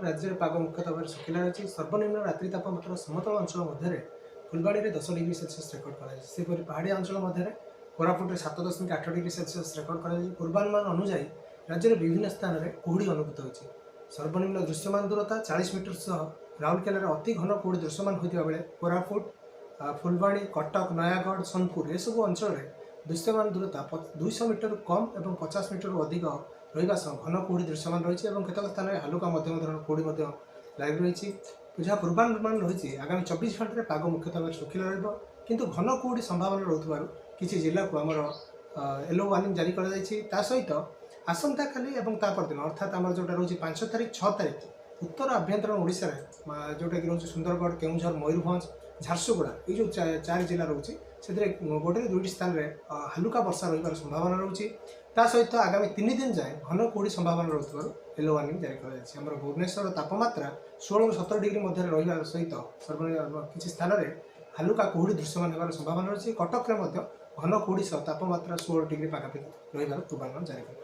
राज्य में पाग मुख्यतः भाव शुखिला रही सर्वनिम्न रात्रि तापमात्रा समतल अंचल मध्य फुलबाणी में 10 डिग्री सेल्सियस रेकर्ड कर पहाड़िया अंचल मध्य कोरापुट में 7.8 डिग्री सेल्सियस रेकर्ड कर पूर्वानुमान अनुजाई राज्य में विभिन्न स्थान में कुहुड़ी अनुभूत होती सर्वनिम्न दृश्यमान दूरता 40 मीटर सह राउरकेला अति घन कुहुड़ी दृश्यमान होता बेले कोरापुट फुलबाणी कटक नयागढ़ सोनपुर ये सब अंचल दृश्यमान दूरता 200 मीटर कम और 50 मीटर अधिक रहा घन कुहुड़ी दृश्यमान रही केतक स्थान में हालुका मध्यम धरण कुहुड़ी लाग रही जहाँ पूर्वानुमान रही आगामी 24 घंटे पाग मुख्यतः भाव शुखिला रु घन कुहुड़ी संभावना रोकवर किसी जिला को आमर येलो वार्निंग जारी कर सहित आसंता काली और तापरदिन अर्थात आम जोटा रोज 5 तारीख 6 तारीख उत्तर आभ्यंतरण ओडिशा जोटा कि रोज सुंदरगढ़ केउझर मयूरभंज झारसुगुड़ा ये जो 4 जिला रोचे से गोटे 2टी स्थान में हालुका वर्षा रही संभावना रोचे सहित आगामी 3 दिन जाए घन कुहुड़ी संभावना रोकवर येलो वार्निंग जारी कर भुवनेश्वर तापमात्रा 16-17 डिग्री मध्य रहा सहित सर्वनिम्न किसी स्थान में हालुका कुहुड़ी दृश्यमान होगार संभावना रही कटक में घन कुहुड़ी सह तापमात्रा 16 डिग्री पाखापाखि रही पूर्वानुमान जारी कर